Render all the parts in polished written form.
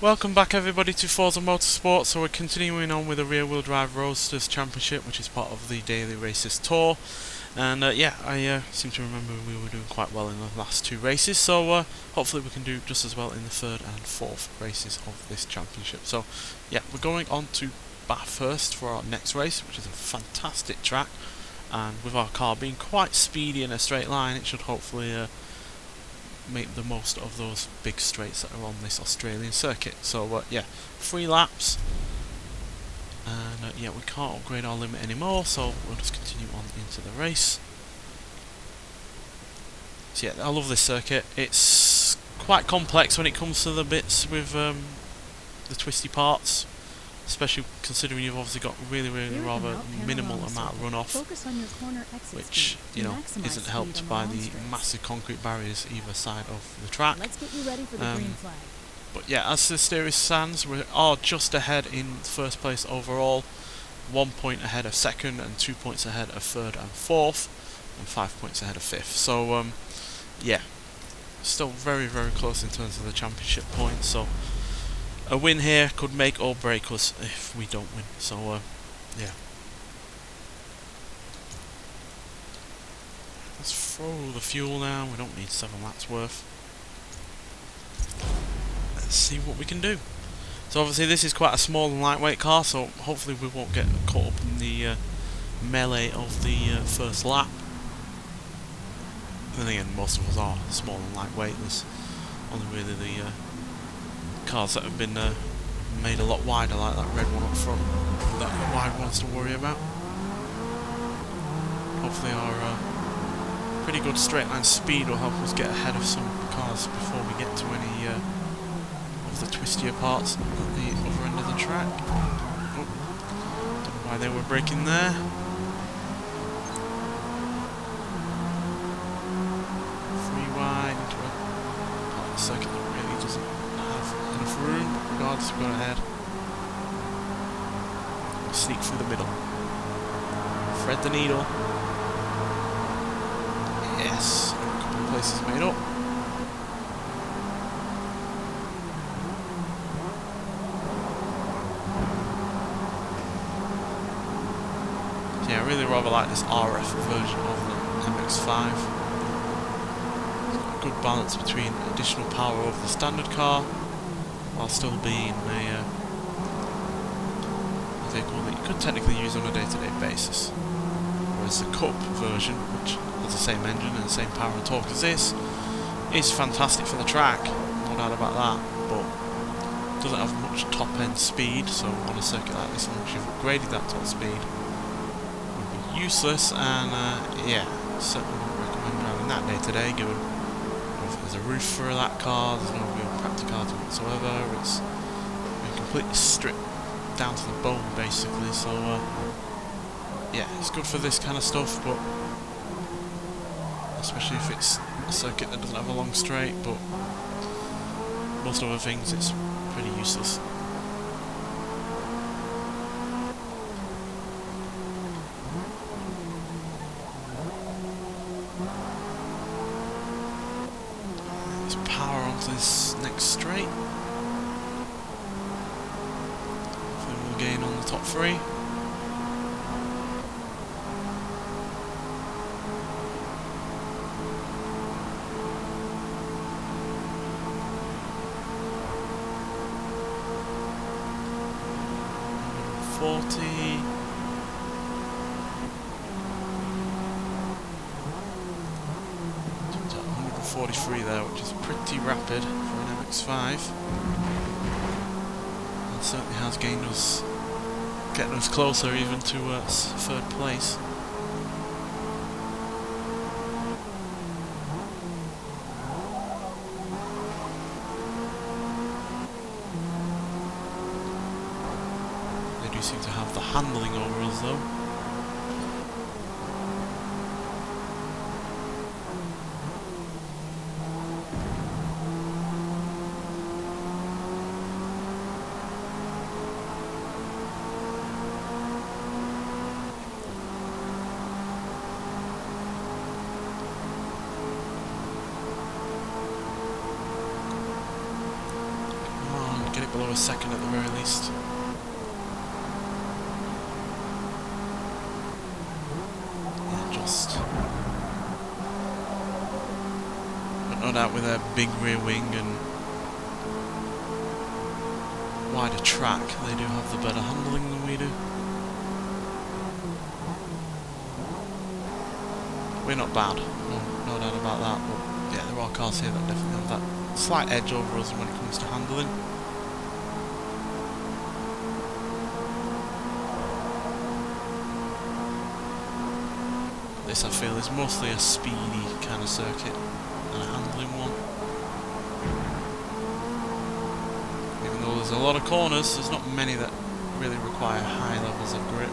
Welcome back everybody to Forza Motorsport. So we're continuing on with the rear wheel drive Roadsters Championship, which is part of the Daily Races Tour. And yeah, I seem to remember we were doing quite well in the last two races, so hopefully we can do just as well in the third and fourth races of this championship. So yeah, we're going on to Bathurst for our next race, which is a fantastic track, and with our car being quite speedy in a straight line, it should hopefully make the most of those big straights that are on this Australian circuit. So yeah, 3 laps, and yeah, we can't upgrade our limit anymore, so we'll just continue on into the race. So yeah, I love this circuit. It's quite complex when it comes to the bits with the twisty parts, especially considering you've obviously got really rather minimal amount of runoff, which, you know, isn't helped by the massive concrete barriers either side of the track. Let's get you ready for the green flag. But yeah, as the series stands, we are just ahead in first place overall, 1 point ahead of second and 2 points ahead of third and fourth, and 5 points ahead of fifth. So yeah, still very close in terms of the championship points. So a win here could make or break us if we don't win. So yeah, let's throw the fuel now. We don't need 7 laps worth. Let's see what we can do. So obviously this is quite a small and lightweight car, so hopefully we won't get caught up in the melee of the first lap. And again, most of us are small and lightweight. There's only really the cars that have been made a lot wider, like that red one up front, that wide ones to worry about. Hopefully our pretty good straight line speed will help us get ahead of some cars before we get to any of the twistier parts at the other end of the track. Oh, don't know why they were braking there. Free wide into a part of the circuit that really doesn't have enough room, but regardless, we've got ahead. Sneak through the middle. Thread the needle. Yes, a couple of places made up. Yeah, I really rather like this RF version of the MX-5. It's got a good balance between additional power over the standard car, while still being a vehicle that you could technically use on a day-to-day basis. Whereas the Cup version, which has the same engine and the same power and torque as this, is fantastic for the track, no doubt about that, but doesn't have much top-end speed, so on a circuit like this, once you've upgraded that top speed, would be useless. And yeah, certainly wouldn't recommend driving that day-to-day, given if there's a roof for that car, there's no real practicality whatsoever. It's been completely stripped down to the bone, basically. So yeah, it's good for this kind of stuff, but especially if it's a circuit that doesn't have a long straight, but most other things it's pretty useless. Let's power onto this next straight. Hopefully we'll gain on the top 3. Turns out 143 there, which is pretty rapid for an MX-5. And certainly has gained us, getting us closer even to third place. They do seem to have the handling over us though. it below a second at the very least. Yeah, just... But no doubt with their big rear wing and wider track, they do have the better handling than we do. We're not bad, no doubt about that, but yeah, there are cars here that definitely have that slight edge over us when it comes to handling. This, I feel, is mostly a speedy kind of circuit and a handling one. Even though there's a lot of corners, there's not many that really require high levels of grip.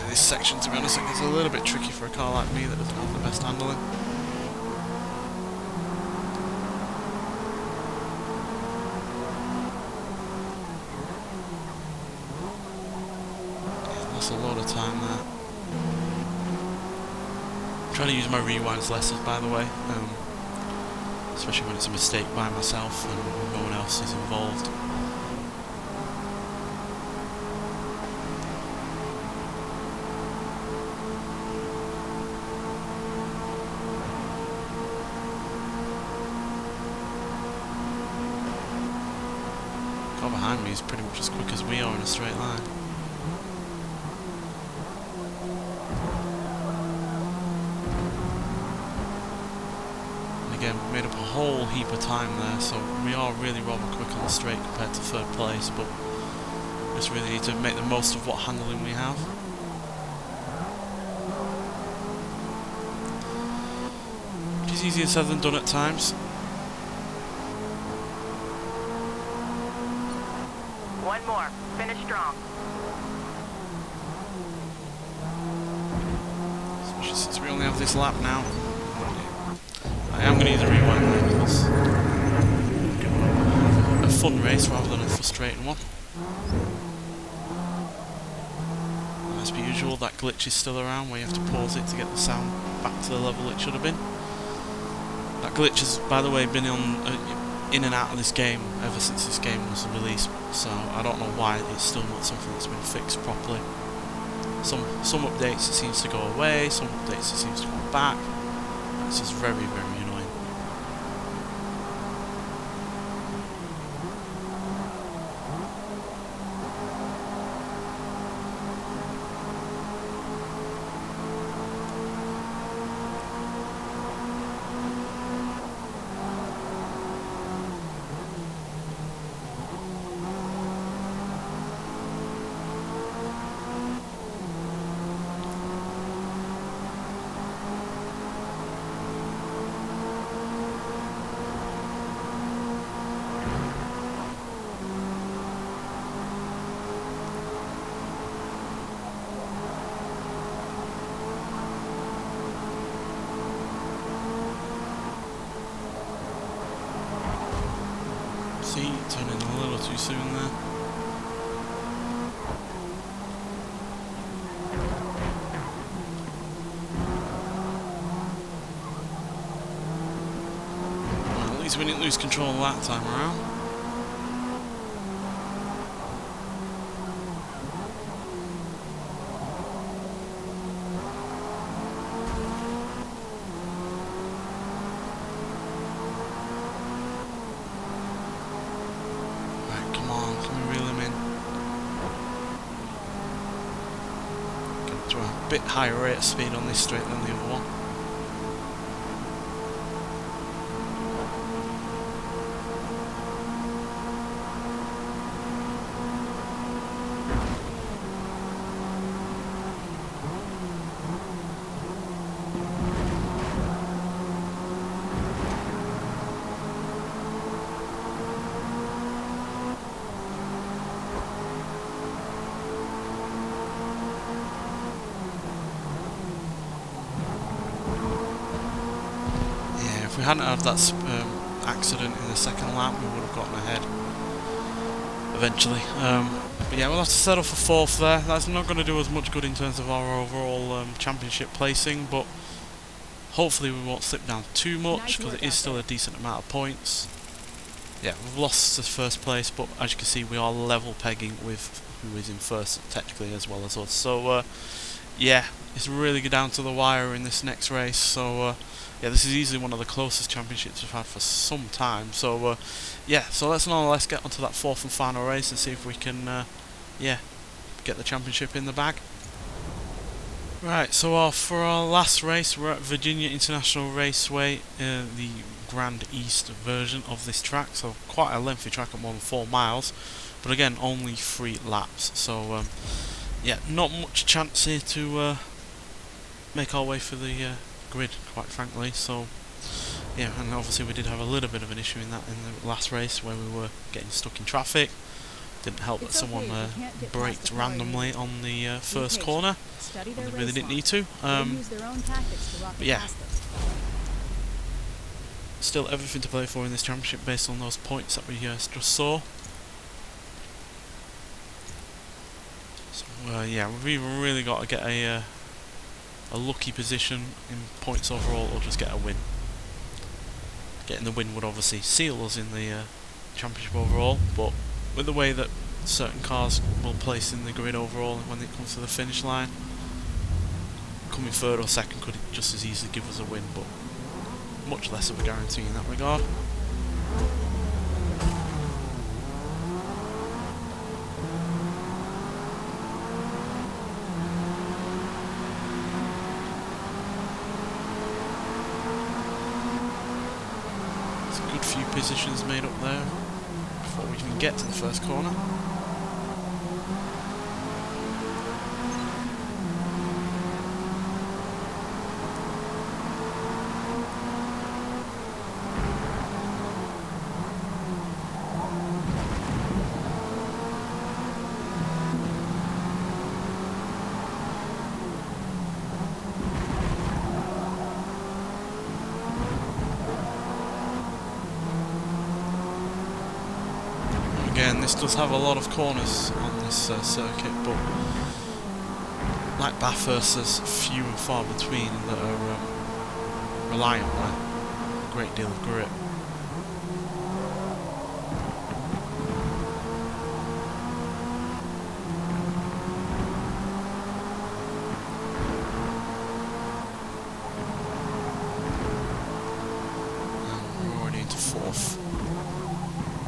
This section, to be honest, is a little bit tricky for a car like me that doesn't have the best handling. A lot of time there. I'm trying to use my rewinds less, by the way, especially when it's a mistake by myself and no one else is involved. The car behind me is pretty much as quick as we are in a straight line. Again, we made up a whole heap of time there, so we are really rather quick on the straight compared to third place, but we just really need to make the most of what handling we have. Which is easier said than done at times. One more. Finish strong. Especially since we only have this lap now. I am going to use a rewind there because a fun race rather than a frustrating one. And as per usual, that glitch is still around where you have to pause it to get the sound back to the level it should have been. That glitch has, by the way, been in and out of this game ever since this game was released, so I don't know why it's still not something that's been fixed properly. Some updates it seems to go away, some updates it seems to come back. It's just very, very annoying. Turning a little too soon there. Well, at least we didn't lose control that time around. A bit higher rate of speed on this straight than the other one. If we hadn't had that accident in the second lap, we would have gotten ahead. eventually. But yeah, we'll have to settle for 4th there. That's not going to do us much good in terms of our overall championship placing, but hopefully we won't slip down too much because it is still a decent amount of points. Yeah, we've lost to 1st place, but as you can see we are level pegging with who is in 1st technically as well as us. So yeah, it's really down to the wire in this next race. So yeah, this is easily one of the closest championships we've had for some time. So yeah, so let's nonetheless get onto that 4th and final race and see if we can yeah, get the championship in the bag. Right, so for our last race we're at Virginia International Raceway, the Grand East version of this track, so quite a lengthy track at more than 4 miles, but again only 3 laps, so yeah, not much chance here to make our way for the grid, quite frankly. So yeah, and obviously we did have a little bit of an issue in the last race where we were getting stuck in traffic. Didn't help that someone braked randomly on the first corner when they really didn't need to. But yeah, still everything to play for in this championship based on those points that we just saw. So yeah, we've either really got to get a lucky position in points overall or just get a win. Getting the win would obviously seal us in the championship overall, but with the way that certain cars will place in the grid overall and when it comes to the finish line, coming 3rd or 2nd could just as easily give us a win, but much less of a guarantee in that regard. There's a good few positions made up there before we even get to the first corner. Again, this does have a lot of corners on this circuit, but like Bathurst, there's few and far between that are reliant on a great deal of grip. And we're already into 4th.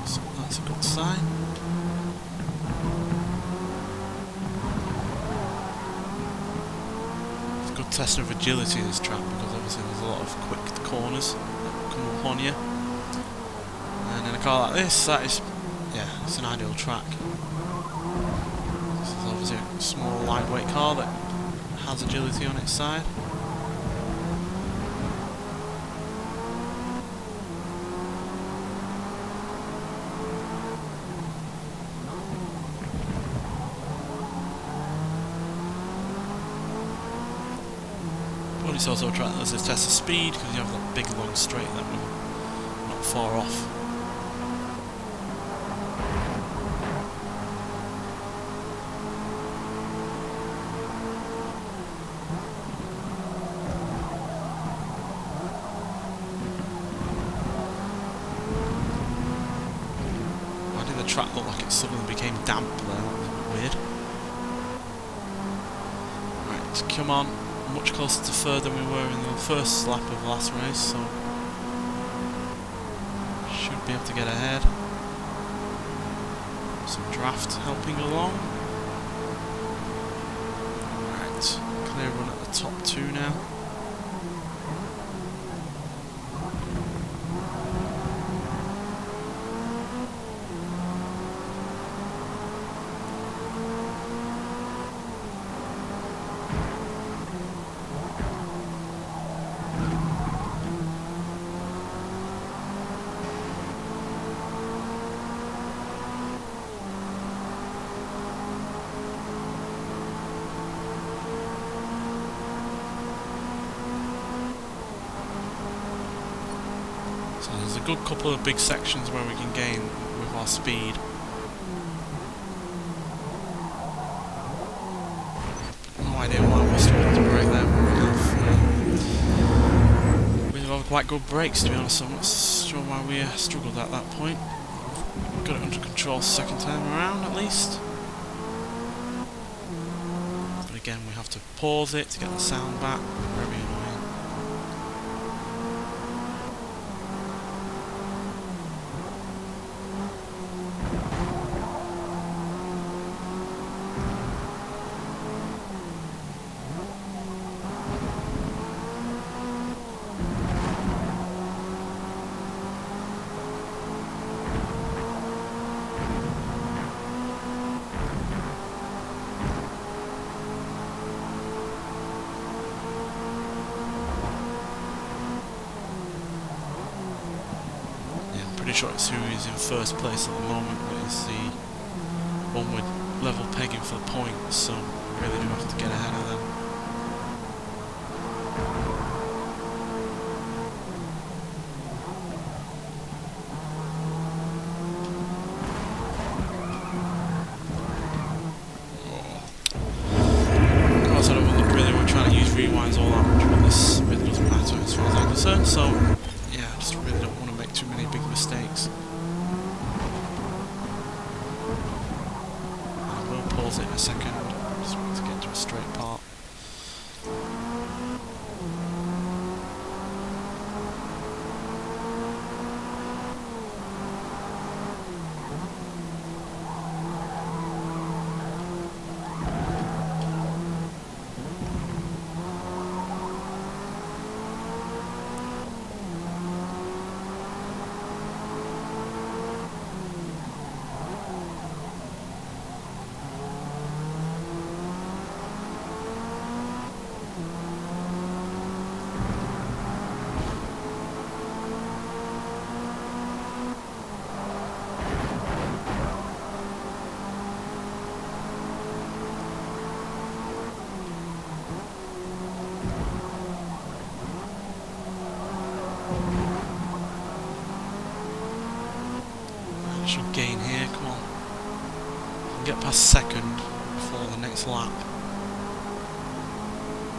So that's a good sign. It's a good test of agility in this track because obviously there's a lot of quick corners that come upon you. And in a car like this, that is, yeah, it's an ideal track. This is obviously a small lightweight car that has agility on its side. But it's also a track that has a test of speed because you have that big long straight that we're not far off. Why did the track look like it suddenly became damp there? That was a bit weird. Right, come on. Much closer to 3rd than we were in the first lap of the last race, so should be able to get ahead. Some draft helping along. Right, clear run at the top 2 now. So there's a good couple of big sections where we can gain with our speed. quite good brakes, to be honest, so I'm not sure why we struggled at that point. Got it under control second time around, at least. But again, we have to pause it to get the sound back. Very annoying. Pretty sure it's who is in first place at the moment that is the one with level pegging for the points, so we really do have to get ahead of them. Of course, I don't really want to try to use rewinds all that much, but this really doesn't matter as far as I'm concerned, so yeah, I just really don't want to make too many big mistakes. I will pause it in a second, just want to get to a straight part. Should gain here, come on. Get past second before the next lap.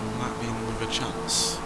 We might be in with a chance.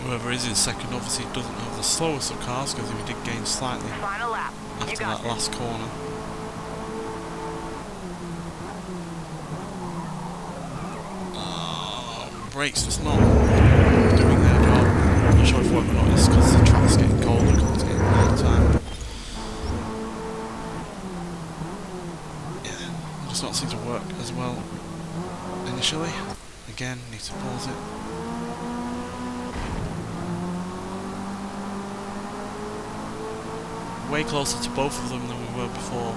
Whoever is in second obviously doesn't have the slowest of cars, because we did gain slightly Final lap. after that last corner. Brakes just not doing their job. I'm not sure if we've noticed because the track's getting colder because it's getting night time. Yeah, it does not seem to work as well initially. Again, need to pause it. Way closer to both of them than we were before.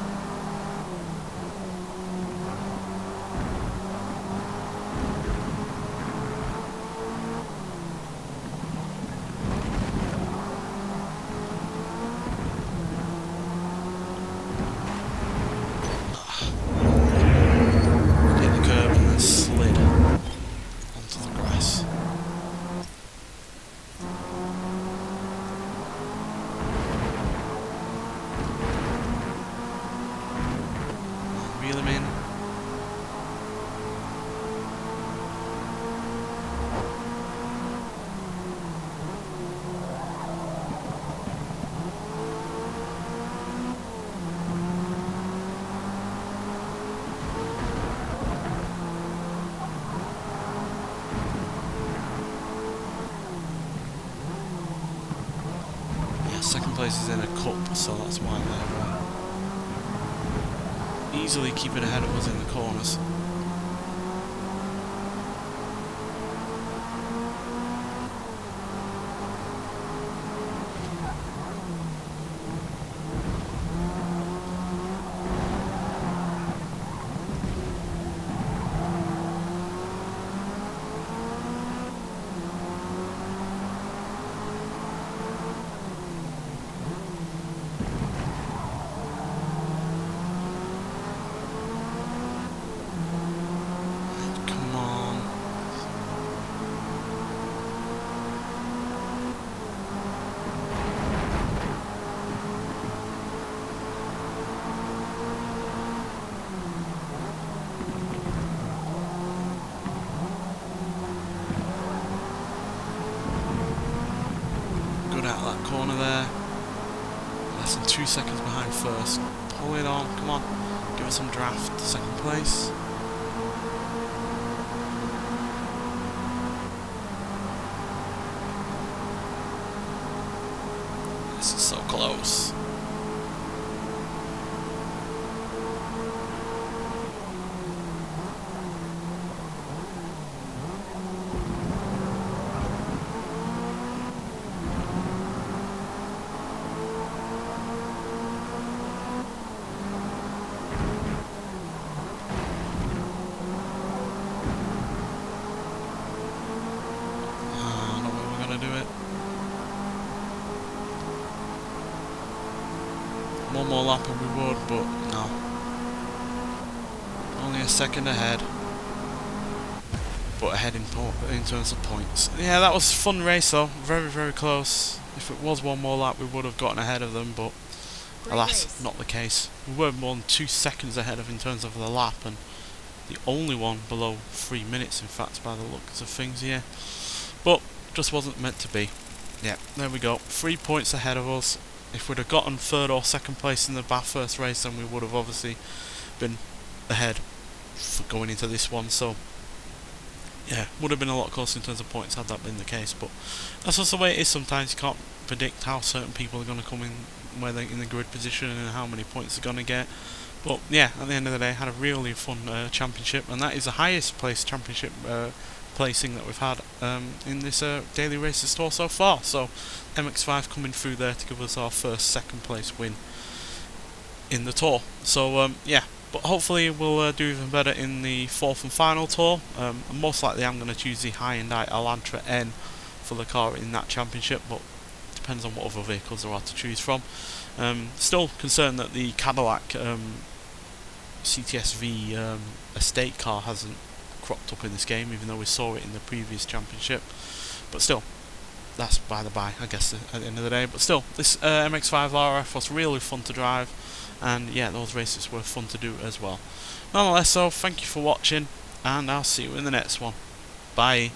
Hit the curb and then slid onto the grass. Reel him in. Yeah, second place is in a cup, so that's why they're easily keeping ahead of us in the corners. out of that corner there. Less than 2 seconds behind first. Pull it on, come on. Give us some draft. Second place. This is so close. One more lap and we would, but no. Only a second ahead. But ahead in terms of points. Yeah, that was a fun race though. Very, very close. If it was one more lap, we would have gotten ahead of them, but alas, not the case. We were more than 2 seconds ahead of in terms of the lap, and the only one below 3 minutes, in fact, by the looks of things here. But just wasn't meant to be. Yeah, there we go. 3 points ahead of us. If we'd have gotten third or second place in the Bathurst race, then we would have obviously been ahead for going into this one. So yeah, would have been a lot closer in terms of points had that been the case. But that's just the way it is sometimes. You can't predict how certain people are going to come in, where they're in the grid position, and how many points they're going to get. But yeah, at the end of the day, had a really fun championship, and that is the highest place championship placing that we've had in this daily races tour so far. So MX5 coming through there to give us our first second place win in the tour. So yeah, but hopefully we'll do even better in the fourth and final tour. And most likely I'm going to choose the Hyundai Elantra N for the car in that championship, but depends on what other vehicles there are to choose from. Still concerned that the Cadillac CTS-V estate car hasn't cropped up in this game, even though we saw it in the previous championship. But still, that's by the by, I guess, at the end of the day. But still, this MX5 RF was really fun to drive, and yeah, those races were fun to do as well. Nonetheless, so thank you for watching, and I'll see you in the next one. Bye.